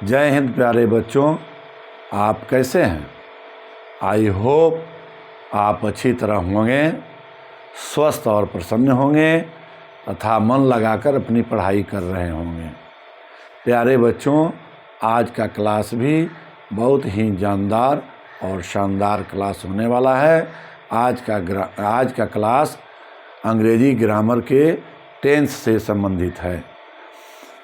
जय हिंद प्यारे बच्चों, आप कैसे हैं? आई होप आप अच्छी तरह होंगे, स्वस्थ और प्रसन्न होंगे तथा मन लगाकर अपनी पढ़ाई कर रहे होंगे। प्यारे बच्चों, आज का क्लास भी बहुत ही जानदार और शानदार क्लास होने वाला है। आज का क्लास अंग्रेजी ग्रामर के टेंस से संबंधित है।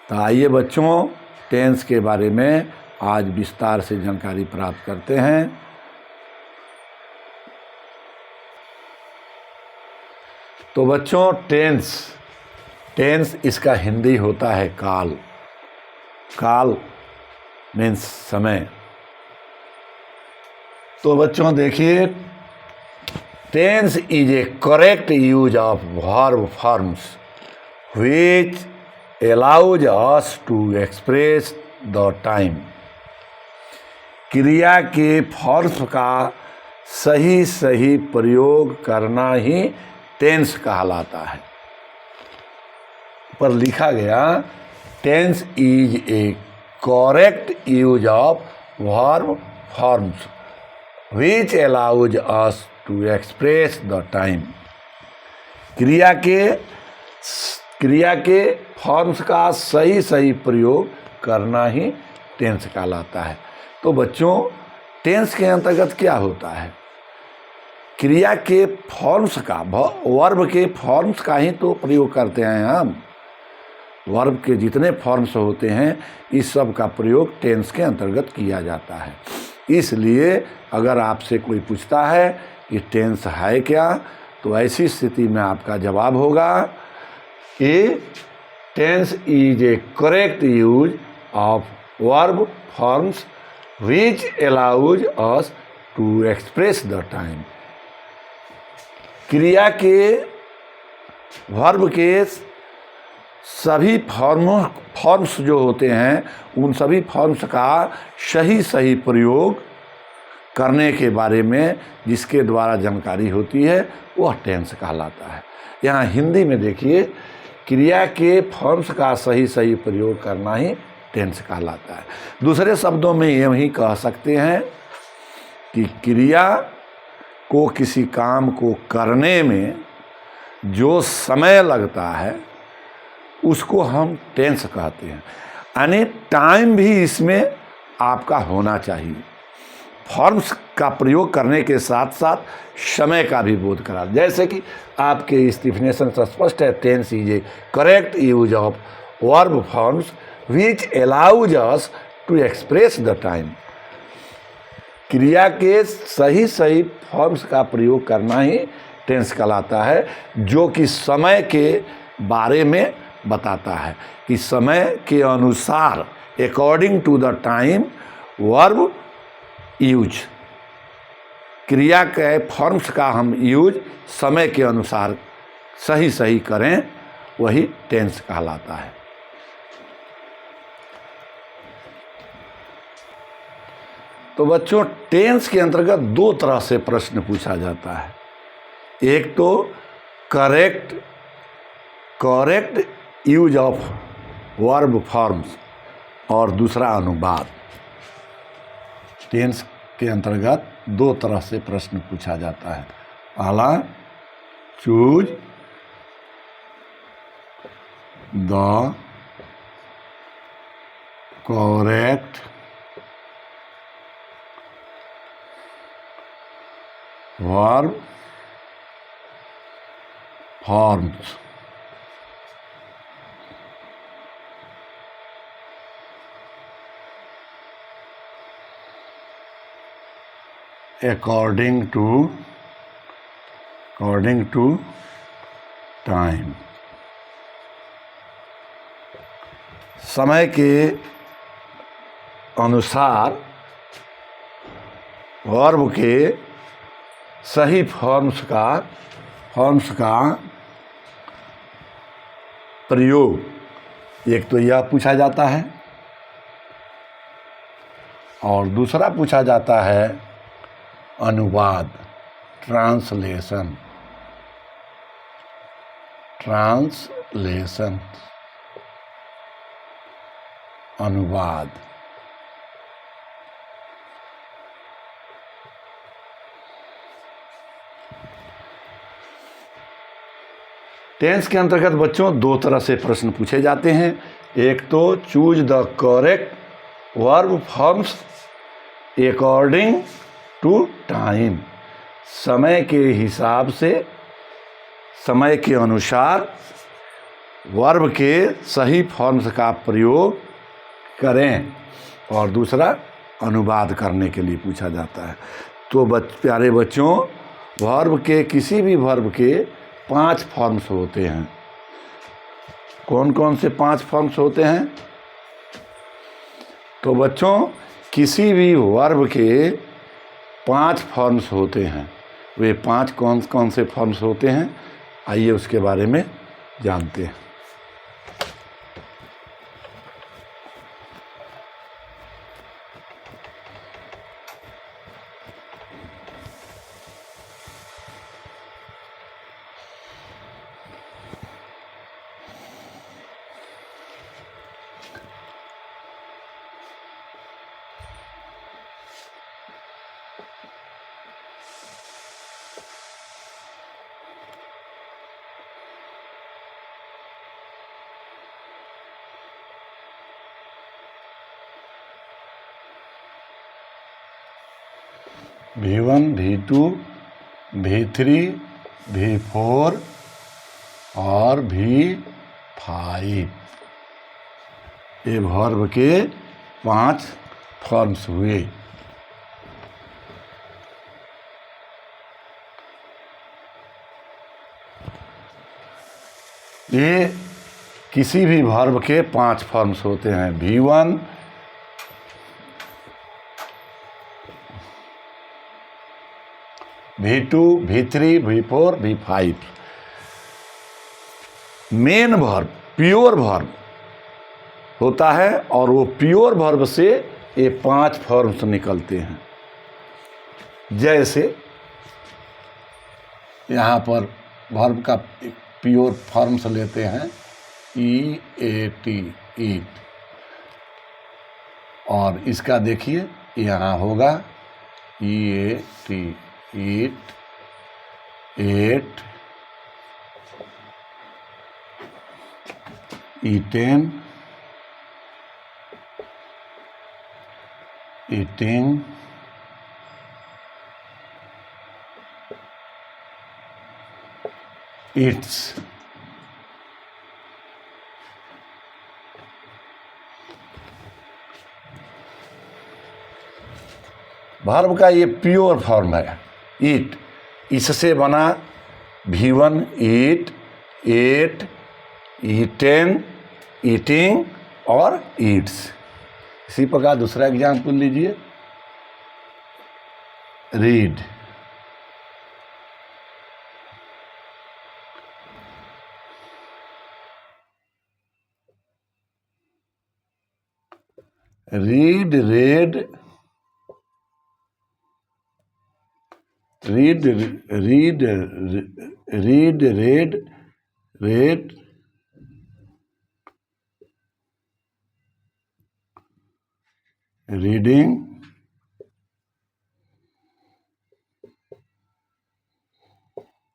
तो आइए बच्चों, टेंस के बारे में आज विस्तार से जानकारी प्राप्त करते हैं। तो बच्चों, टेंस इसका हिंदी होता है काल। काल मीन्स समय। तो बच्चों देखिए, tense is a correct use of verb forms which allows us to express the time। क्रिया के फॉर्म्स का सही प्रयोग करना ही टेंस कहलाता है। पर लिखा गया tense is a correct use of verb forms which allows us to express the time। क्रिया के फॉर्म्स का सही प्रयोग करना ही टेंस कहलाता है। तो बच्चों, टेंस के अंतर्गत क्या होता है? क्रिया के फॉर्म्स का, वर्ब के फॉर्म्स का ही तो प्रयोग करते हैं हम। वर्ब के जितने फॉर्म्स होते हैं, इस सब का प्रयोग टेंस के अंतर्गत किया जाता है। इसलिए अगर आपसे कोई पूछता है कि टेंस है क्या, तो ऐसी स्थिति में आपका जवाब होगा कि tense is a correct use of verb forms which allows us to express the time। क्रिया के वर्ब के सभी फॉर्म्स जो होते हैं, उन सभी फॉर्म्स का सही प्रयोग करने के बारे में जिसके द्वारा जानकारी होती है, वह टेंस कहलाता है। यहाँ हिंदी में देखिए, क्रिया के फॉर्म्स का सही प्रयोग करना ही टेंस कहलाता है। दूसरे शब्दों में यही कह सकते हैं कि क्रिया को, किसी काम को करने में जो समय लगता है उसको हम टेंस कहते हैं। यानी टाइम भी इसमें आपका होना चाहिए। फॉर्म्स का प्रयोग करने के साथ साथ समय का भी बोध करा। जैसे कि आपके इस डिफिनेशन से स्पष्ट है, tense is a correct use of verb forms which allows us to express the time। क्रिया के सही फॉर्म्स का प्रयोग करना ही टेंस कहलाता है, जो कि समय के बारे में बताता है कि समय के अनुसार, according to the time verb use. क्रिया के फॉर्म्स का हम यूज समय के अनुसार सही करें, वही टेंस कहलाता है। तो बच्चों, टेंस के अंतर्गत दो तरह से प्रश्न पूछा जाता है। एक तो correct use of verb forms और दूसरा अनुवाद। टेंस के अंतर्गत दो तरह से प्रश्न पूछा जाता है। पहला, choose the correct verb forms. according to time। समय के अनुसार वर्ब के सही फॉर्म्स का प्रयोग एक तो यह पूछा जाता है, और दूसरा पूछा जाता है अनुवाद, ट्रांसलेशन। अनुवाद। टेंस के अंतर्गत बच्चों दो तरह से प्रश्न पूछे जाते हैं। एक तो choose the correct verb forms according to time, समय के हिसाब से, समय के अनुसार वर्ब के सही फॉर्म्स का प्रयोग करें। और दूसरा अनुवाद करने के लिए पूछा जाता है। तो प्यारे बच्चों, वर्ब के किसी भी वर्ब के 5 फॉर्म्स होते हैं। कौन कौन से 5 फॉर्म्स होते हैं? तो बच्चों, किसी भी वर्ब के 5 फॉर्म्स होते हैं। वे 5 कौन कौन से फॉर्म्स होते हैं, आइए उसके बारे में जानते हैं। V1, V2, V3, V4 और V5, ये वर्ब के 5 फॉर्म्स हुए। ये किसी भी वर्ब के 5 फॉर्म्स होते हैं। V1, V2, V3, V4, V5। Main verb, pure verb होता है और वो प्योर वर्ब से ये 5 फॉर्म्स निकलते हैं। जैसे यहाँ पर वर्ब का प्योर फॉर्म्स लेते हैं EAT, ईट, और इसका देखिए यहाँ होगा EAT, eat, ate, eaten, eating, eats। Verb का ये प्योर फॉर्म है ईट। इससे बना V1 eat, ate, eaten, eating और ईट्स। इसी प्रकार दूसरा एग्जाम्पल लीजिए, read, read, read, read, read, read, read, read, reading,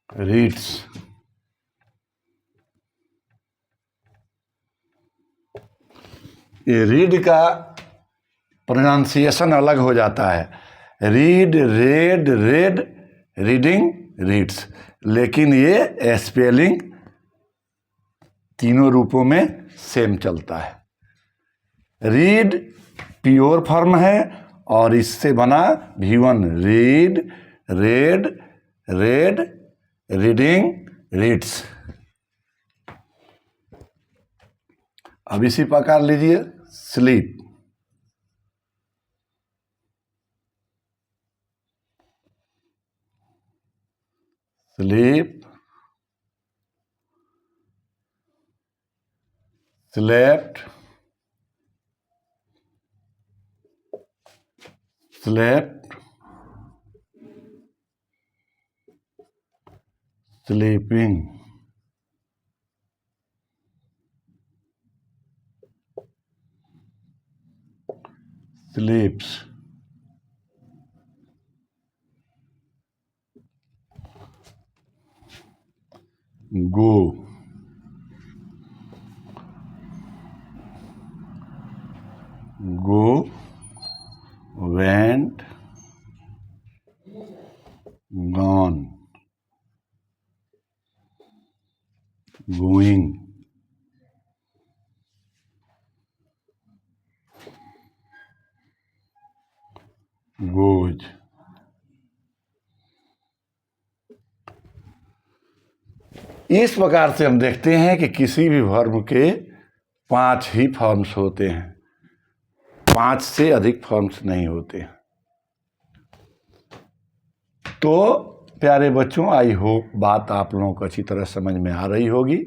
reads. ये रीड का प्रोनाउंसिएशन अलग हो जाता है, read, read, read, reading, reads, लेकिन ये स्पेलिंग तीनों रूपों में सेम चलता है। रीड प्योर फॉर्म है और इससे बना V1 read, read, read, reading, reads. अब इसी प्रकार लीजिए, sleep, sleep, slept, slept, sleeping, sleeps, go, go, went, gone, going, goes। इस प्रकार से हम देखते हैं कि किसी भी वर्ब के 5 ही फॉर्म्स होते हैं, 5 से अधिक फॉर्म्स नहीं होते हैं। तो प्यारे बच्चों, आई होप बात आप लोगों को अच्छी तरह समझ में आ रही होगी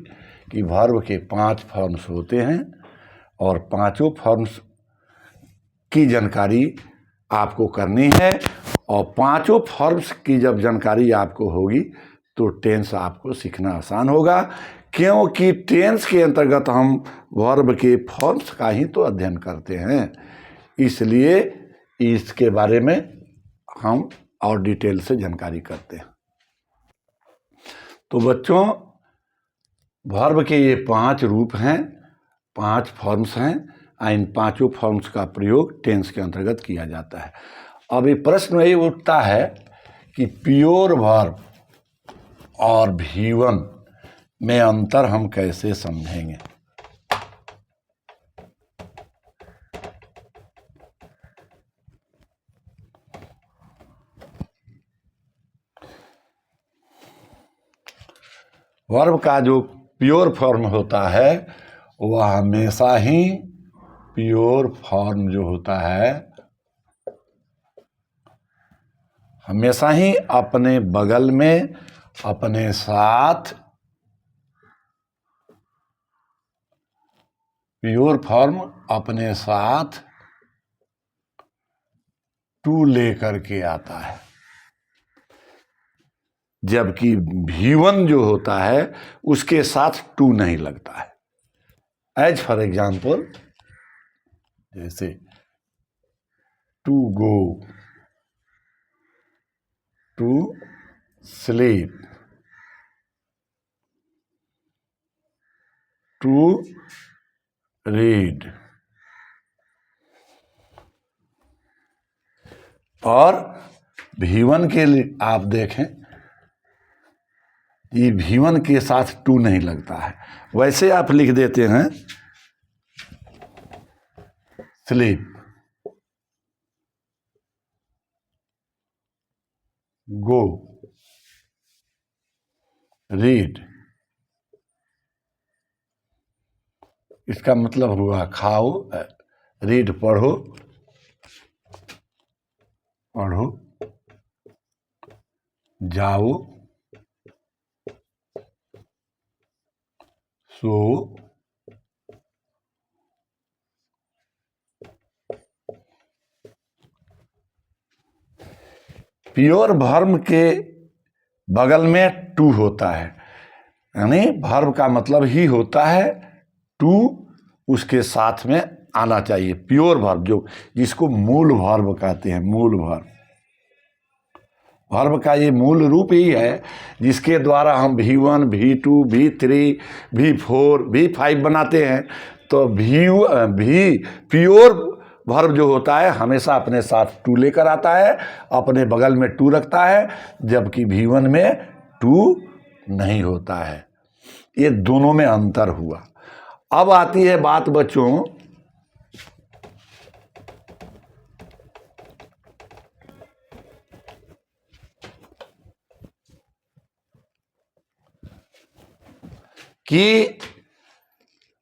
कि वर्ब के 5 फॉर्म्स होते हैं और पांचों फॉर्म्स की जानकारी आपको करनी है। और पांचों फॉर्म्स की जब जानकारी आपको होगी तो टेंस आपको सीखना आसान होगा, क्योंकि टेंस के अंतर्गत हम वर्ब के फॉर्म्स का ही तो अध्ययन करते हैं। इसलिए इसके बारे में हम और डिटेल से जानकारी करते हैं। तो बच्चों, वर्ब के ये 5 रूप हैं, 5 फॉर्म्स हैं। इन पांचों फॉर्म्स का प्रयोग टेंस के अंतर्गत किया जाता है। अब ये प्रश्न यही उठता है कि प्योर वर्ब और V1 में अंतर हम कैसे समझेंगे। वर्ब का जो प्योर फॉर्म होता है वह हमेशा ही प्योर फॉर्म जो होता है हमेशा ही अपने बगल में, अपने साथ, प्योर फॉर्म अपने साथ टू लेकर के आता है, जबकि V1 जो होता है उसके साथ टू नहीं लगता है। एज फॉर एग्जाम्पल, जैसे to go, to sleep, to read. और V1 के लिए आप देखें, ये V1 के साथ टू नहीं लगता है। वैसे आप लिख देते हैं स्लीप, गो, रीड। इसका मतलब हुआ खाओ, रीड पढ़ो, पढ़ो, जाओ, सो, प्योर वर्ब के बगल में टू होता है, यानी वर्ब का मतलब ही होता है टू उसके साथ में आना चाहिए। प्योर वर्ब जो जिसको मूल वर्ब कहते हैं, मूल वर्ब। वर्ब का ये मूल रूप ही है जिसके द्वारा हम V1, V2, V3, V4, V5 बनाते हैं। तो प्योर वर्ब जो होता है हमेशा अपने साथ टू लेकर आता है, अपने बगल में टू रखता है, जबकि V1 में टू नहीं होता है। ये दोनों में अंतर हुआ। अब आती है बात बच्चों कि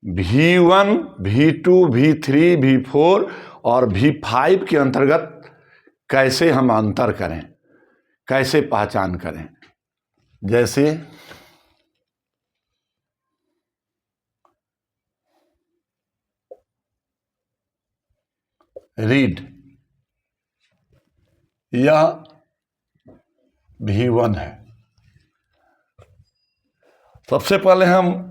V1, V2, V3, V4 और V5 के अंतर्गत कैसे हम अंतर करें, कैसे पहचान करें। जैसे रीड, यह V1 है। सबसे पहले हम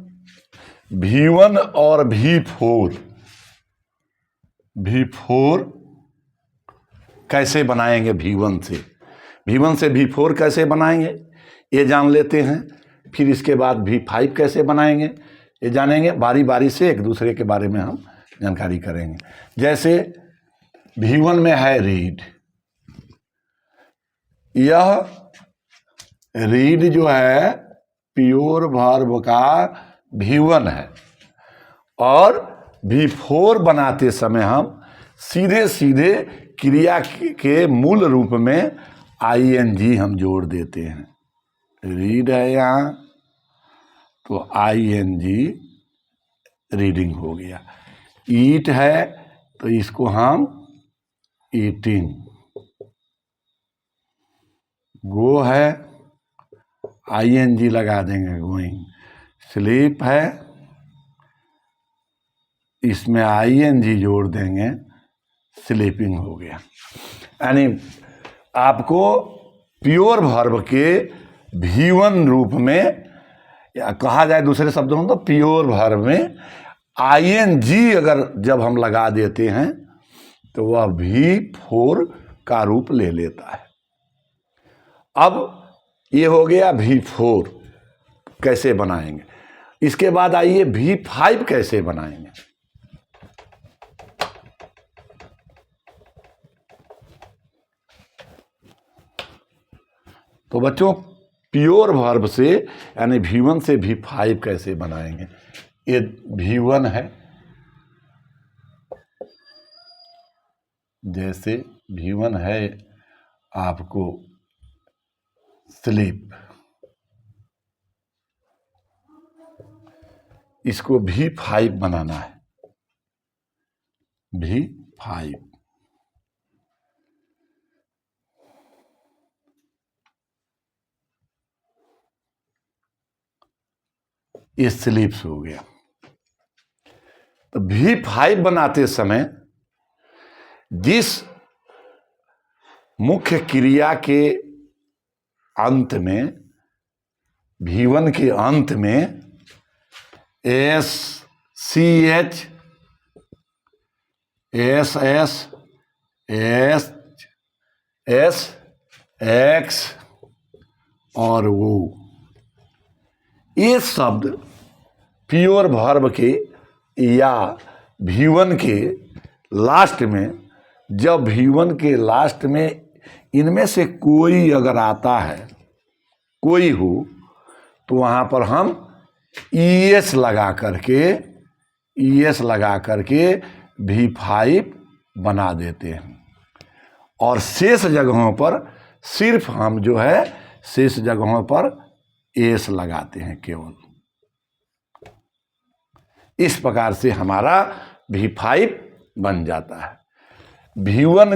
V1 और V4 कैसे बनाएंगे। V1 से V4 कैसे बनाएंगे ये जान लेते हैं। फिर इसके बाद V5 कैसे बनाएंगे ये जानेंगे। बारी बारी से एक दूसरे के बारे में हम जानकारी करेंगे। जैसे V1 में है रीड, यह रीड जो है प्योर वर्ब का V1 है, और V4 बनाते समय हम सीधे सीधे क्रिया के मूल रूप में ING हम जोड़ देते हैं। रीड है यहाँ तो ING रीडिंग हो गया। ईट है तो इसको हम ईटिंग। गो है ING लगा देंगे गोइंग। स्लीप है इसमें ING जोड़ देंगे, स्लीपिंग हो गया। यानी आपको प्योर वर्ब के V1 रूप में, या कहा जाए दूसरे शब्दों में तो प्योर वर्ब में ING अगर जब हम लगा देते हैं तो वह V4 का रूप ले लेता है। अब ये हो गया V4 कैसे बनाएंगे। इसके बाद आइए V5 कैसे बनाएंगे। तो बच्चों प्योर वर्ब से यानी V1 से V5 कैसे बनाएंगे। ये V1 है, जैसे V1 है आपको स्लीप, इसको V5 बनाना है। V5 ये स्लीप्स हो गया। तो V5 बनाते समय जिस मुख्य क्रिया के अंत में, V1 के अंत में SCH, SS, SX और वो, ये शब्द प्योर वर्ब के या V1 के लास्ट में, जब V1 के लास्ट में इनमें से कोई अगर आता है, कोई हो, तो वहाँ पर हम ES लगा करके V5 बना देते हैं। और शेष जगहों पर सिर्फ हम जो है शेष जगहों पर एस लगाते हैं केवल। इस प्रकार से हमारा V5 बन जाता है। V1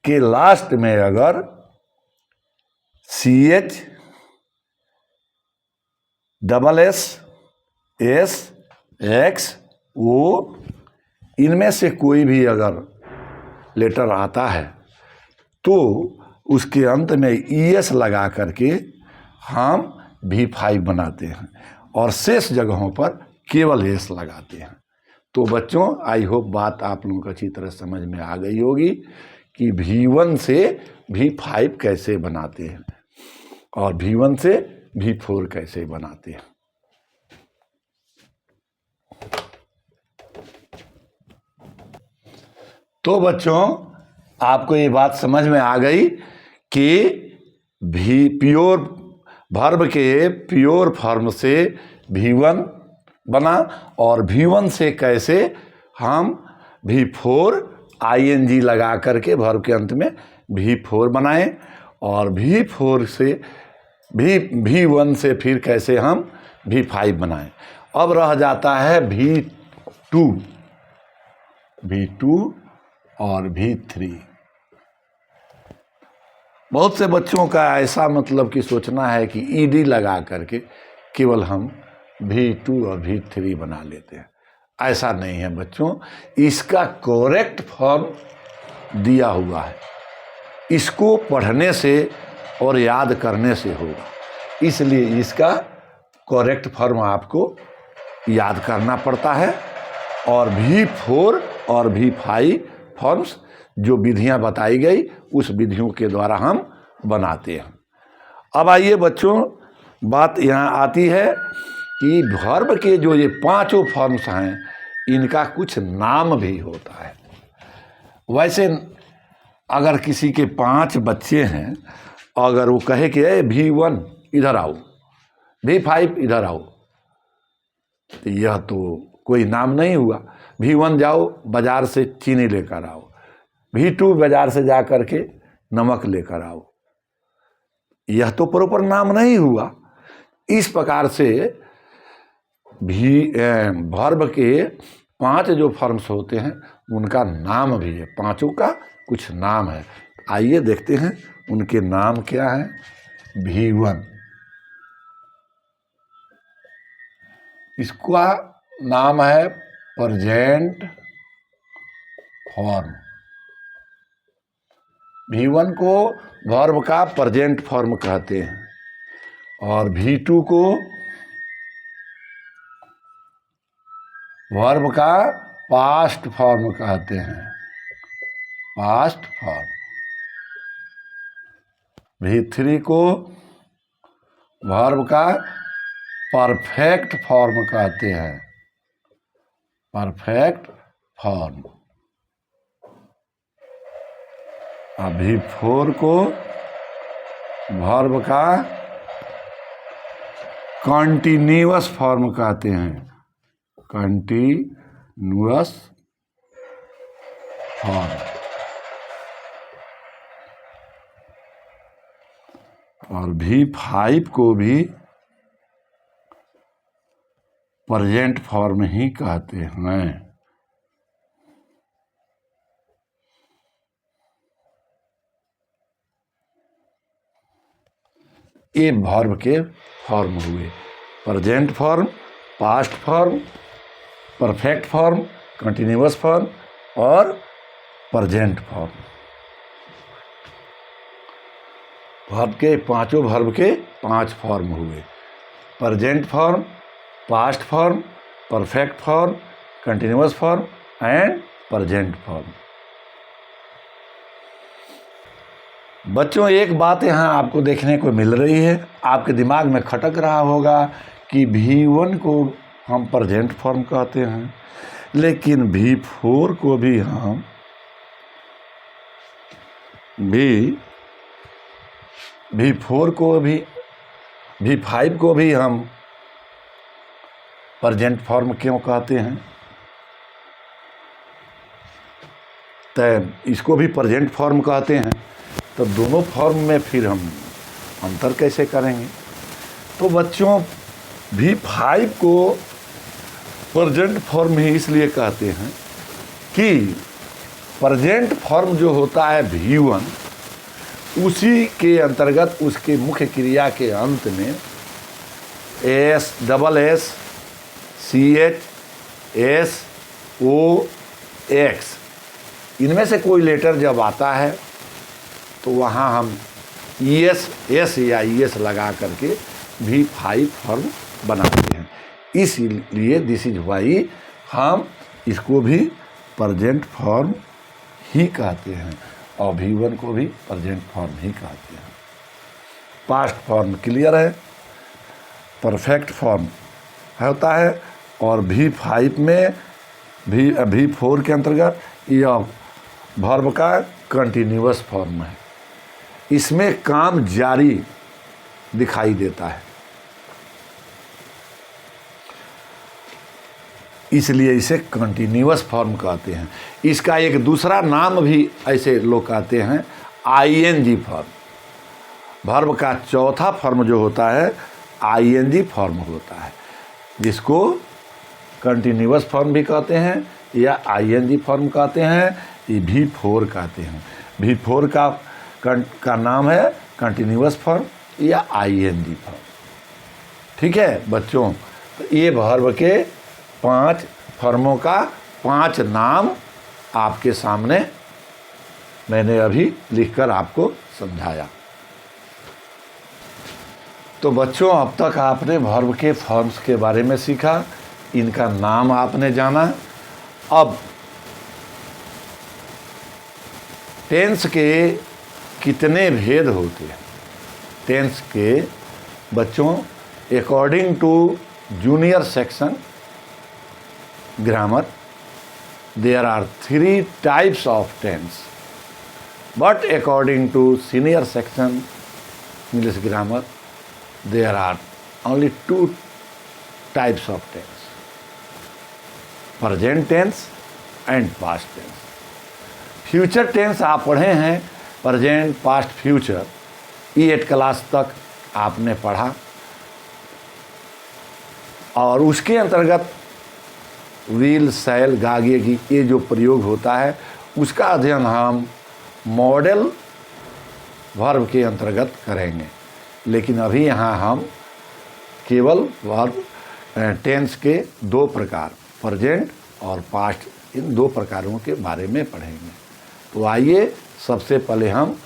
के लास्ट में अगर CH, SS, SX, O इनमें से कोई भी अगर लेटर आता है तो उसके अंत में ES लगा करके हम V5 बनाते हैं और शेष जगहों पर केवल एस लगाते हैं। तो बच्चों आई होप बात आप लोगों को अच्छी तरह समझ में आ गई होगी कि V1 से V5 कैसे बनाते हैं और V1 से V4 कैसे बनाते हैं। तो बच्चों आपको ये बात समझ में आ गई कि प्योर वर्ब के प्योर फॉर्म से V1 बना और V1 से कैसे हम V4 ING लगा करके वर्ब के अंत में V4 बनाएं और V4 से V1 से फिर कैसे हम V5 बनाएं। अब रह जाता है V2 और V3। बहुत से बच्चों का ऐसा मतलब कि सोचना है कि ED लगा करके केवल हम V2 और V3 बना लेते हैं। ऐसा नहीं है बच्चों, इसका करेक्ट फॉर्म दिया हुआ है। इसको पढ़ने से और याद करने से होगा, इसलिए इसका करेक्ट फॉर्म आपको याद करना पड़ता है और V4 और V5 फॉर्म्स जो विधियां बताई गई उस विधियों के द्वारा हम बनाते हैं। अब आइए बच्चों बात यहाँ आती है कि वर्ब के जो ये पांचों फॉर्म्स हैं इनका कुछ नाम भी होता है। वैसे अगर किसी के 5 बच्चे हैं, अगर वो कहे कि V1 इधर आओ, V5 इधर आओ, तो यह तो कोई नाम नहीं हुआ। V1 जाओ बाजार से चीनी लेकर आओ, V2 बाजार से जा करके नमक लेकर आओ, यह तो प्रॉपर नाम नहीं हुआ। इस प्रकार से वर्ब के 5 जो फॉर्म्स होते हैं उनका नाम भी है, 5 का कुछ नाम है। आइए देखते हैं उनके नाम क्या है। V1, इसका नाम है प्रेजेंट फॉर्म। V1 को वर्ब का प्रेजेंट फॉर्म कहते हैं और V2 को वर्ब का पास्ट फॉर्म कहते हैं, पास्ट फॉर्म। V3 को वर्ब का परफेक्ट फॉर्म कहते हैं, परफेक्ट फॉर्म। और V4 को वर्ब का कंटिन्यूअस फॉर्म कहते हैं, कंटिन्यूअस फॉर्म। और V5 को भी प्रेजेंट फॉर्म ही कहते हैं। ये वर्ब के फॉर्म हुए, present form, past form, perfect form, continuous form और प्रेजेंट फॉर्म। वर्ब के पांचों वर्ब के 5 फॉर्म हुए, present form, past form, perfect form, continuous form and present form. बच्चों, एक बात यहाँ आपको देखने को मिल रही है, आपके दिमाग में खटक रहा होगा कि V1 को हम प्रेजेंट फॉर्म कहते हैं, लेकिन V4 को भी हम V4 को भी V5 को भी हम प्रेजेंट फॉर्म क्यों कहते हैं? तो इसको भी प्रेजेंट फॉर्म कहते हैं, तो दोनों फॉर्म में फिर हम अंतर कैसे करेंगे? तो बच्चों, V5 को प्रेजेंट फॉर्म ही इसलिए कहते हैं कि प्रेजेंट फॉर्म जो होता है V1, उसी के अंतर्गत उसके मुख्य क्रिया के अंत में SS, CH, S, O, X इनमें से कोई लेटर जब आता है तो वहाँ हम S या ES लगा करके V5 फॉर्म बनाते हैं। इसलिए दिस इज वाई हम इसको भी प्रेजेंट फॉर्म ही कहते हैं और V1 को भी प्रेजेंट फॉर्म ही कहते हैं। पास्ट फॉर्म क्लियर है, परफेक्ट फॉर्म होता है और V5 में V4 के अंतर्गत यह वर्ब का कंटिन्यूअस फॉर्म है, इसमें काम जारी दिखाई देता है, इसलिए इसे कंटिन्यूअस फॉर्म कहते हैं। इसका एक दूसरा नाम भी ऐसे लोग कहते हैं ING फॉर्म। वर्ब का चौथा फॉर्म जो होता है ING फॉर्म होता है, जिसको कंटिन्यूअस फॉर्म भी कहते हैं या ING फॉर्म कहते हैं, ये V4 कहते हैं। V4 का नाम है कंटिन्यूअस फॉर्म या ING फॉर्म। ठीक है बच्चों, तो ये वर्ब के 5 फॉर्मों का 5 नाम आपके सामने मैंने अभी लिखकर आपको समझाया। तो बच्चों, अब तक आपने वर्ब के फॉर्म्स के बारे में सीखा, इनका नाम आपने जाना। अब टेंस के कितने भेद होते हैं? टेंस के बच्चों, according to junior section grammar, there are 3 types of tense, but according to senior section English grammar, there are only 2 types of tense: present tense and past tense. Future tense आप पढ़े हैं, present, past, future, ये 8 class तक आपने पढ़ा, और उसके अंतर्गत विल, शैल, गागेगी, ये जो प्रयोग होता है उसका अध्ययन हम मॉडल वर्ब के अंतर्गत करेंगे। लेकिन अभी यहाँ हम केवल वर्ब टेंस के 2 प्रकार, प्रेजेंट और पास्ट, इन 2 प्रकारों के बारे में पढ़ेंगे। तो आइए सबसे पहले हम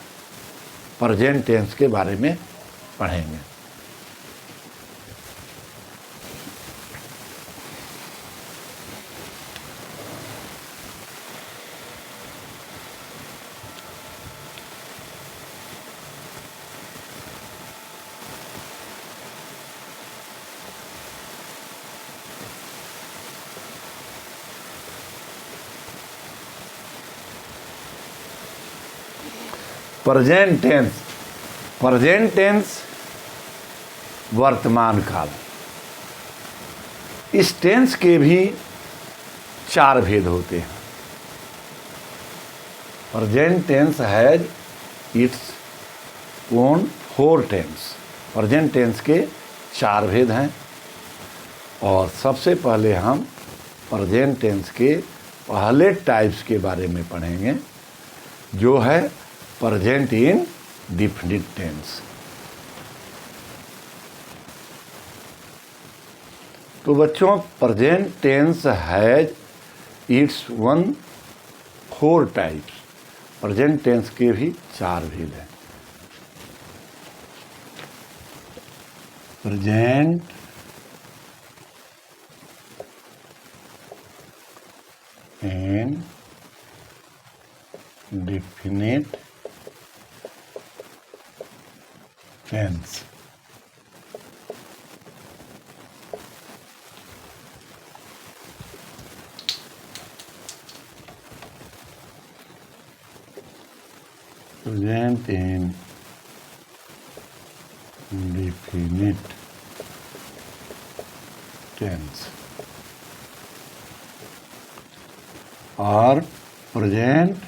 प्रेजेंट टेंस के बारे में पढ़ेंगे। प्रेजेंट टेंस, प्रेजेंट टेंस वर्तमान काल। इस टेंस के भी 4 भेद होते हैं। Present tense has its own 4 tense. Present tense के 4 भेद हैं, और सबसे पहले हम प्रेजेंट टेंस के पहले टाइप्स के बारे में पढ़ेंगे, जो है प्रेजेंट इन डिफिनिट टेंस। तो बच्चों, present tense has its 4 types. Present tense के भी 4 भेद हैं। Present indefinite tense. Present in definite tense or present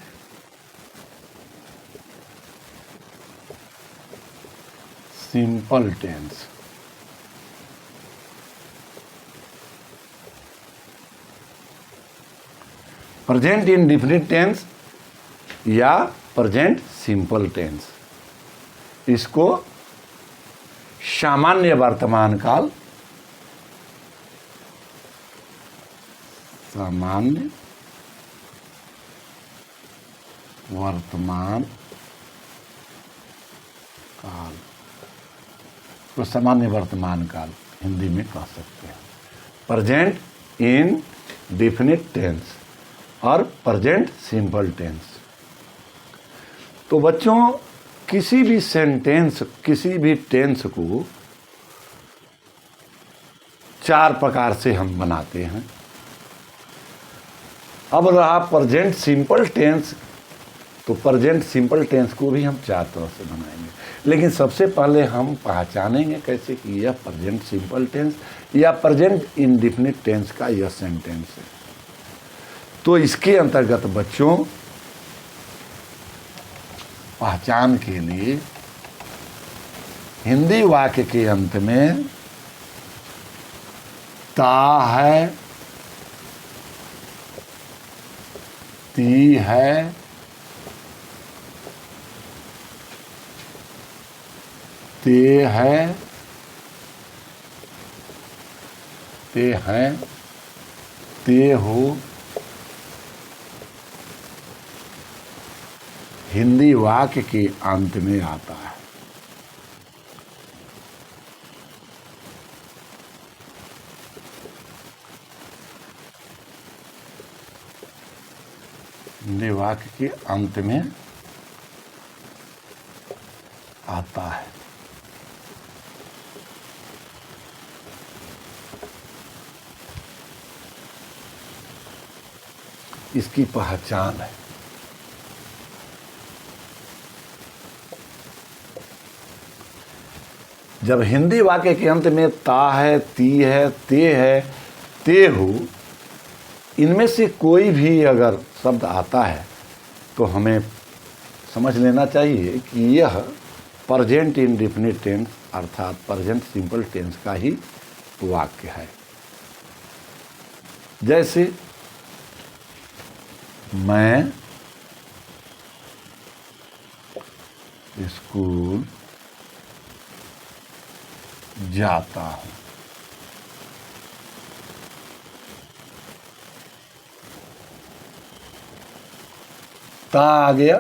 simple tense। Present indefinite tense या प्रेजेंट सिंपल टेंस, इसको सामान्य वर्तमान काल, सामान्य वर्तमान काल, तो सामान्य वर्तमान काल हिंदी में कह सकते हैं। प्रेजेंट इन डिफिनिट टेंस और प्रेजेंट सिंपल टेंस। तो बच्चों, किसी भी सेंटेंस, किसी भी टेंस को 4 प्रकार से हम बनाते हैं। अब रहा प्रेजेंट सिंपल टेंस, तो प्रेजेंट सिंपल टेंस को भी हम 4 तरह से बनाएंगे। लेकिन सबसे पहले हम पहचानेंगे कैसे कि यह प्रेजेंट सिंपल टेंस या प्रेजेंट इंडेफिनिट टेंस का यह सेंटेंस है। तो इसके अंतर्गत बच्चों, पहचान के लिए हिंदी वाक्य के अंत में ता है, ती है, ते है, ते हैं, ते हो, हिंदी वाक्य के अंत में आता है। हिंदी वाक्य के अंत में आता है। इसकी पहचान है। जब हिंदी वाक्य के अंत में ता है, ती है, ते हो, इनमें से कोई भी अगर शब्द आता है तो हमें समझ लेना चाहिए कि यह प्रेजेंट इंडेफिनिट टेंस अर्थात प्रेजेंट सिंपल टेंस का ही वाक्य है। जैसे मैं स्कूल जाता हूं। ता आ गया,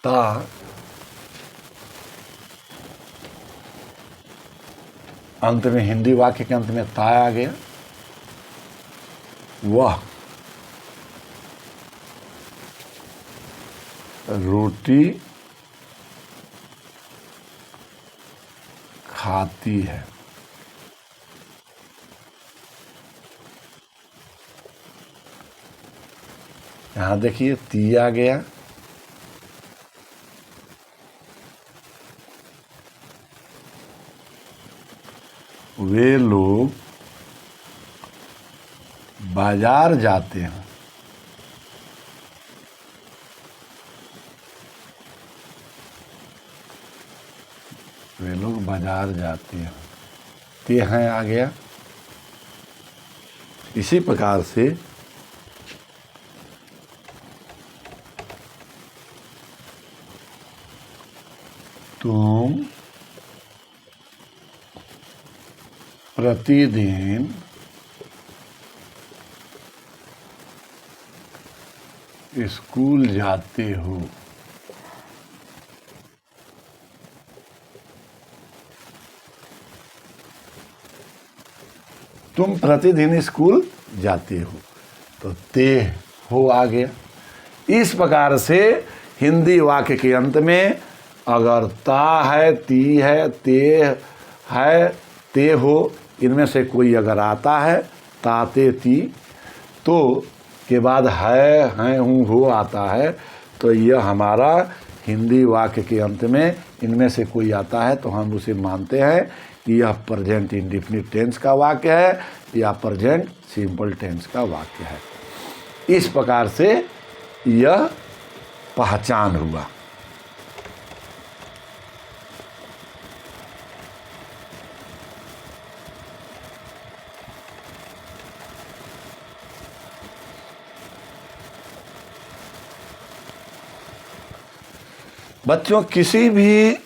ता अंत में हिंदी वाक्य के अंत में ता आ गया। वह रोटी खाती है। यहां देखिए ती आ गया, वे लोग बाजार जाते हैं। वे लोग बाजार जाते हैं, ते हैं आ गया। इसी प्रकार से तुम प्रतिदिन स्कूल जाते हो। तुम प्रतिदिन स्कूल जाते हो, तो ते हो आ गया। इस प्रकार से हिंदी वाक्य के अंत में अगर ता है, ती है, ते हो, इनमें से कोई अगर आता है, ता, ते, ती, तो के बाद है, हैं, हूँ, हो आता है, तो यह हमारा हिंदी वाक्य के अंत में इनमें से कोई आता है तो हम उसे मानते हैं कि यह प्रेजेंट इंडेफिनिट टेंस का वाक्य है या प्रेजेंट सिंपल टेंस का वाक्य है। इस प्रकार से यह पहचान हुआ। बच्चों, किसी भी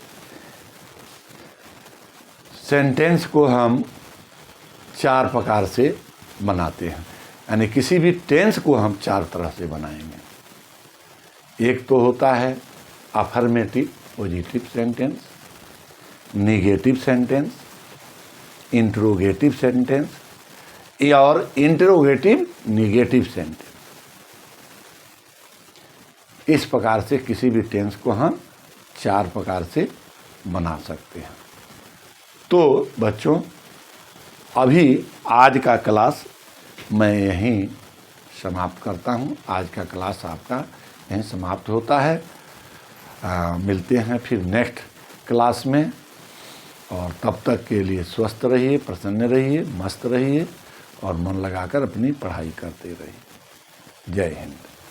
सेंटेंस को हम चार प्रकार से बनाते हैं, यानी किसी भी टेंस को हम चार तरह से बनाएंगे। एक तो होता है affirmative positive sentence, negative sentence, interrogative sentence और इंट्रोगेटिव नेगेटिव सेंटेंस। इस प्रकार से किसी भी टेंस को हम चार प्रकार से बना सकते हैं। तो बच्चों, अभी आज का क्लास मैं यहीं समाप्त करता हूँ। आज का क्लास आपका यहीं समाप्त होता है। मिलते हैं फिर नेक्स्ट क्लास में, और तब तक के लिए स्वस्थ रहिए, प्रसन्न रहिए, मस्त रहिए और मन लगाकर अपनी पढ़ाई करते रहिए। जय हिंद।